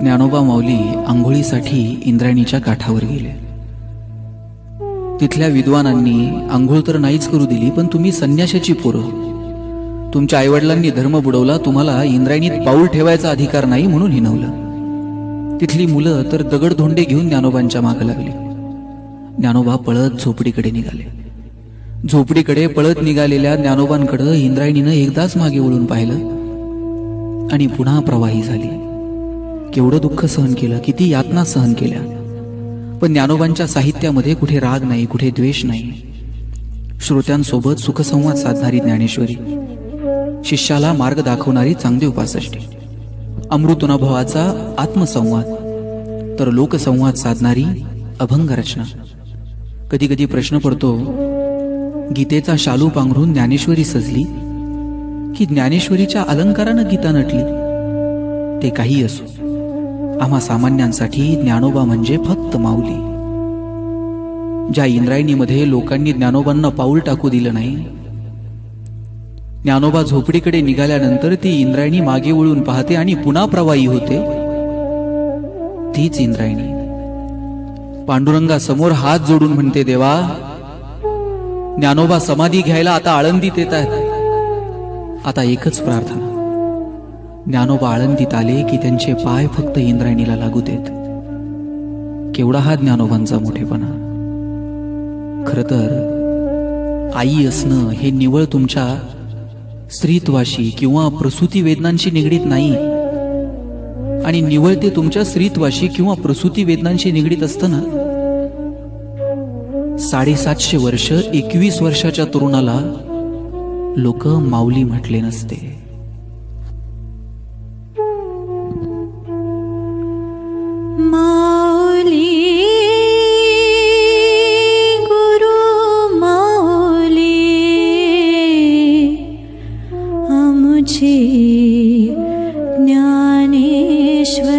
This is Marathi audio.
ज्ञानोबा माऊली आंघोळीसाठी इंद्रायणीच्या काठावर गेले. तिथल्या विद्वानांनी आंघोळ तर नाहीच करू दिली, पण तुम्ही संन्याशाची पोरं, तुमच्या आईवडिलांनी धर्म बुडवला, तुम्हाला इंद्रायणीत पाऊल ठेवायचा अधिकार नाही म्हणून हिणवलं. तिथली मुलं तर दगडधोंडे घेऊन ज्ञानोबांच्या मागे लागली. ज्ञानोबा पळत झोपडीकडे निघाले. झोपडीकडे पळत निघालेल्या ज्ञानोबांकडे इंद्रायणीनं एकदाच मागे वळून पाहिलं आणि पुन्हा प्रवाही झाली. केवढं दुःख सहन केलं, किती यातना सहन केल्या, पण ज्ञानोबांच्या साहित्यामध्ये कुठे राग नाही, कुठे द्वेष नाही. श्रोत्यांसोबत सुखसंवाद साधणारी ज्ञानेश्वरी, शिष्याला मार्ग दाखवणारी चांगदेव पासष्टी, अमृतानुभवाचा आत्मसंवाद तर लोकसंवाद साधणारी अभंग रचना. कधी कधी प्रश्न पडतो, गीतेचा शालू पांघरून ज्ञानेश्वरी सजली की ज्ञानेश्वरीच्या अलंकारानं गीता नटली? ते काही असो, आम्हा सामान्यांसाठी ज्ञानोबा म्हणजे फक्त माऊली. ज्या इंद्रायणीमध्ये लोकांनी ज्ञानोबांना पाऊल टाकू दिलं नाही, ज्ञानोबा झोपडीकडे निघाल्यानंतर ती इंद्रायणी मागे वळून पाहते आणि पुन्हा प्रवाही होते, तीच इंद्रायणी पांडुरंगा समोर हात जोडून म्हणते, देवा, ज्ञानोबा समाधी घ्यायला आता आळंदीत येत आहेत. आता एकच प्रार्थना, ज्ञानोबा आळंदीत आले की त्यांचे पाय फक्त इंद्रायणीला लागू देत. केवढा हा ज्ञानोबांचा मोठेपणा. खर तर आई असणं हे निवळ तुमच्या स्त्रीत्वाशी किंवा प्रसूती वेदनांशी निगडीत नाही, आणि निवळ ते तुमच्या स्त्रीत्वाशी किंवा प्रसूती वेदनांशी निगडीत असताना 750 वर्ष 21 वर्षाच्या तरुणाला लोक माऊली म्हटले नसते. माऊली गुरु माऊली आमचे ज्ञानेश्वर